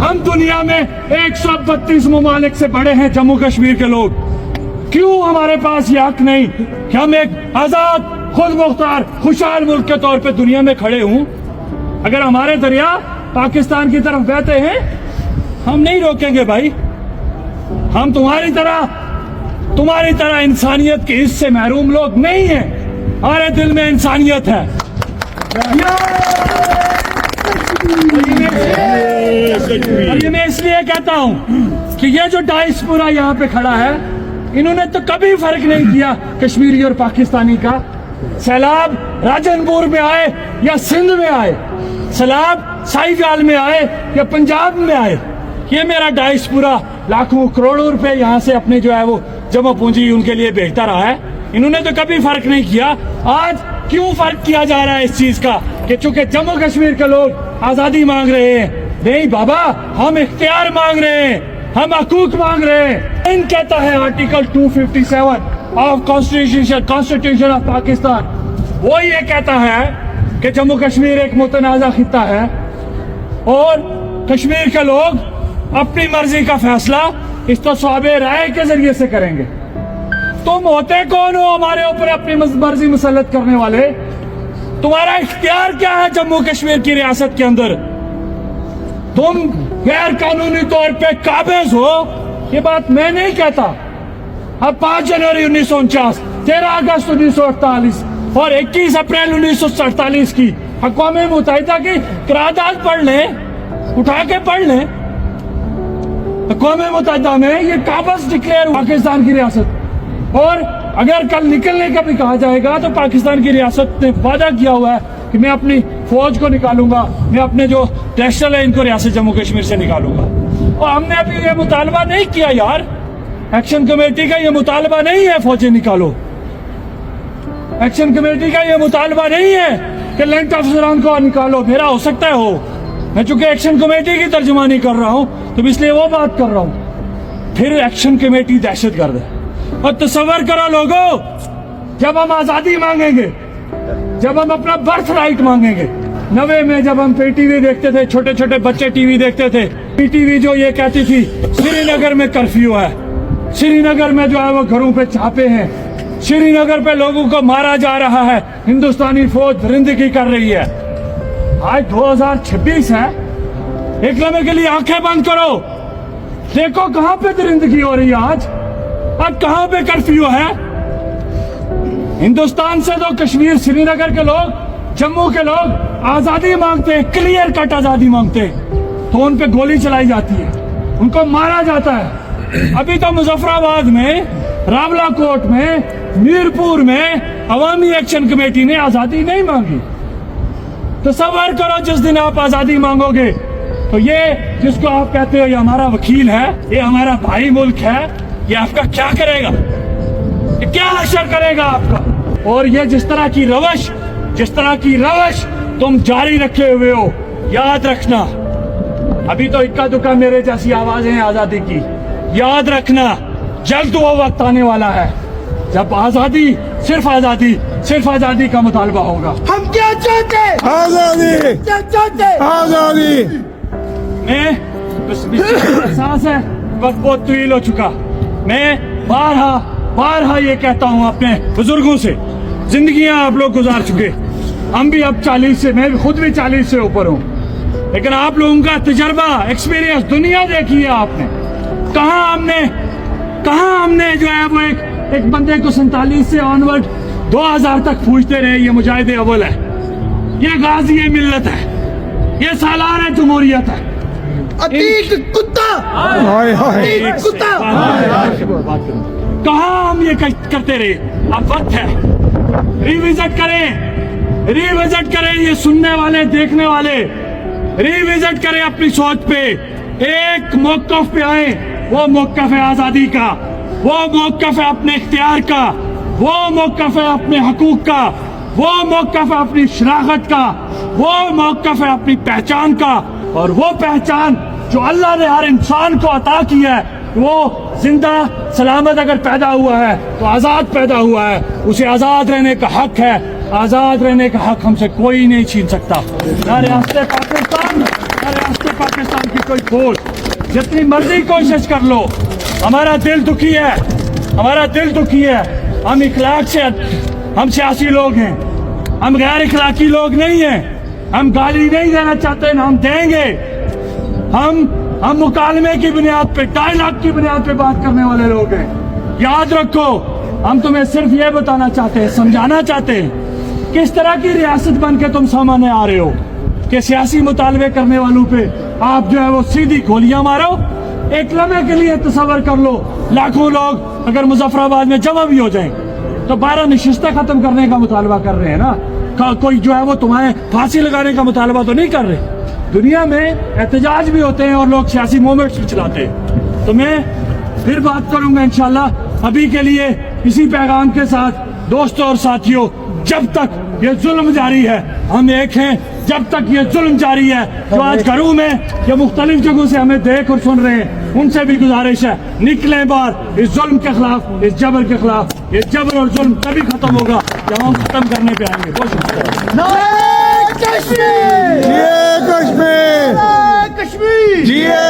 हम दुनिया में 132 ममालिक से बड़े हैं जम्मू कश्मीर के लोग। क्यों हमारे पास ये हक नहीं कि हम एक आजाद खुद मुख्तार खुशहाल मुल्क के तौर पे दुनिया में खड़े हों? अगर हमारे दरिया पाकिस्तान की तरफ बहते हैं हम नहीं रोकेंगे भाई। हम तुम्हारी तरह इंसानियत के हिस्से महरूम लोग नहीं हैं। हमारे दिल में इंसानियत है। ये मैं इसलिए कहता हूं कि ये जो डायस्पोरा यहाँ पे खड़ा है, इन्होंने तो कभी फर्क नहीं किया कश्मीरी और पाकिस्तानी का। सैलाब राजनपुर में आए या सिंध में आए, सैलाब साहिवाल में आए या पंजाब में आए, ये मेरा डायस्पोरा लाखों करोड़ों रुपए यहाँ से अपने जो है वो जमा पूंजी उनके लिए भेजता रहा है। इन्होंने तो कभी फर्क नहीं किया। आज क्यों फर्क किया जा रहा है इस चीज का कि चूंकि जम्मू कश्मीर के लोग आजादी मांग रहे हैं? नहीं बाबा, हम इख्तियार मांग रहे हैं, हम हकूक मांग रहे हैं। इन कहता है article 257 of constitution of Pakistan, वो ये कहता है कि जम्मू कश्मीर एक मुतनाज़ा खित्ता है और कश्मीर के लोग अपनी मर्जी का फैसला इस्तिस्वाबे राय के जरिए से करेंगे। तुम होते कौन हो हमारे ऊपर अपनी मर्जी मुसल्लत करने वाले? तुम्हारा इख्तियार क्या है जम्मू कश्मीर की रियासत के अंदर? तुम गैर कानूनी तौर पे काबिज हो, ये बात मैं नहीं कहता। अब 5 जनवरी 1949, 13 अगस्त 1948 और 21 अप्रैल 1947 की अक़वाम मुत्तहिदा की करारदाद पढ़ लें, उठा के पढ़ लें। अक़वाम मुत्तहिदा में ये काबिज डिक्लेयर पाकिस्तान की रियासत, और अगर कल निकलने का भी कहा जाएगा तो पाकिस्तान की रियासत ने वादा किया हुआ है कि मैं अपनी फौज को निकालूंगा, मैं अपने जो नेशनल है इनको रियासत जम्मू कश्मीर से निकालूंगा। और हमने अभी ये मुतालबा नहीं किया यार, एक्शन कमेटी का ये मुतालबा नहीं है फौजें निकालो। एक्शन कमेटी का ये मुतालबा नहीं है कि लेफ्ट अफसरान को निकालो। मेरा हो सकता है हो, मैं चूंकि एक्शन कमेटी की तर्जुमानी कर रहा हूँ तो इसलिए वो बात कर रहा हूँ। फिर एक्शन कमेटी दहशतगर्द है। और तसव्वुर करो लोगों, जब हम आजादी मांगेंगे, जब हम अपना बर्थ राइट मांगेंगे, 90 में जब हम PTV देखते थे, छोटे छोटे बच्चे टीवी देखते थे, PTV जो ये कहती थी श्रीनगर में कर्फ्यू है, श्रीनगर में जो है वो घरों पे छापे हैं, श्रीनगर पे लोगों को मारा जा रहा है, हिंदुस्तानी फौज दरिंदगी कर रही है। आज 2026 है, एक लम्हे के लिए आंखें बंद करो, देखो कहां पे दरिंदगी हो रही है। आज कहां पे कर्फ्यू है? हिंदुस्तान से तो कश्मीर श्रीनगर के लोग जम्मू के लोग आजादी मांगते हैं, क्लियर कट आजादी मांगते हैं, तो उन पे गोली चलाई जाती है, उनको मारा जाता है। अभी तो मुजफ्फराबाद में, रावलाकोट में, मीरपुर में अवामी एक्शन कमेटी ने आजादी नहीं मांगी। तो सबर करो, जिस दिन आप आजादी मांगोगे तो ये जिसको आप कहते हो ये हमारा वकील है, ये हमारा भाई मुल्क है, ये आपका क्या करेगा, ये क्या असर करेगा आपका। और ये जिस तरह की रवश तुम जारी रखे हुए हो, याद रखना, अभी तो इक्का दुक्का मेरे जैसी आवाजें हैं आजादी की, याद रखना जल्द वो वक्त आने वाला है जब सिर्फ आजादी का मुतालबा होगा। हम क्या चाहते हैं? आजादी, क्या चाहते हैं? आजादी। मैं एहसास है वक्त बहुत तवील हो चुका, मैं बारहा ये कहता हूँ अपने बुजुर्गों से, जिंदगियां आप लोग गुजार चुके, हम भी अब 40 से, मैं भी खुद भी 40 से ऊपर हूँ, लेकिन आप लोगों का तजर्बा, एक्सपीरियंस, दुनिया देखी है आपने। कहाँ हमने जो है वो एक बंदे को 47 से ऑनवर्ड 2000 तक पूछते रहे ये मुजाहिद अव्वल है, ये गाजी मिल्लत है, ये सालार जमहूरियत है। अतीक कुत्ता, हाय हाय। अतीक कुत्ता। कहाँ हम ये करते रहे, अब वक्त है रिविजिट करें, ये सुनने वाले, देखने वाले रिविजिट करें अपनी सोच पे, एक मौक़िफ़ पे आए, वो मौक़िफ़ है आजादी का, वो मौक़िफ़ है अपने इख्तियार का, वो मौक़िफ़ है अपने हकूक का, वो मौक़िफ़ है अपनी शराफ़त का, वो मौक़िफ़ है अपनी पहचान का, और वो पहचान जो अल्लाह ने हर इंसान को अता की है, वो जिंदा सलामत अगर पैदा हुआ है तो आज़ाद पैदा हुआ है, उसे आज़ाद रहने का हक है, आज़ाद रहने का हक हमसे कोई नहीं छीन सकता। ना रियासत पाकिस्तान की कोई फौज, जितनी मर्जी कोशिश कर लो, हमारा दिल दुखी है, हम इखलाक से, हम सियासी लोग हैं, हम गैर इखलाकी लोग नहीं हैं, हम गाली नहीं देना चाहते, हम देंगे, हम मुकालमे की बुनियाद पे, डायलॉग की बुनियाद पे बात करने वाले लोग हैं। याद रखो, हम तुम्हें सिर्फ ये बताना चाहते हैं, समझाना चाहते हैं, किस तरह की रियासत बन के तुम सामने आ रहे हो कि सियासी मुतालबे करने वालों पे आप जो है वो सीधी गोलियां मारो। एक लम्हे के लिए तसव्वुर कर लो, लाखों लोग अगर मुजफ्फराबाद में जमा भी हो जाएं तो 12 नशिस्तें खत्म करने का मुतालबा कर रहे हैं ना, कोई जो है वो तुम्हें फांसी लगाने का मुतालबा तो नहीं कर रहे। दुनिया में एहतजाज भी होते हैं और लोग सियासी मूवमेंट्स भी चलाते हैं। तो मैं फिर बात करूंगा इंशाल्लाह। अभी के लिए इसी पैगाम के साथ दोस्तों और साथियों, जब तक ये जुल्म जारी है हम एक हैं, जब तक ये जुल्म जारी है, जो आज घरों में या मुख्तलिफ जगहों से हमें देख और सुन रहे हैं, उनसे भी गुजारिश है, निकलें बाहर इस जुल्म के खिलाफ, इस जबर के खिलाफ। ये जबर और जुल्म तभी खत्म होगा जब हम खत्म करने पे आएंगे। बहुत शुक्रिया। नारे कश्मीर, जिए कश्मीर, नारे कश्मीर, जिए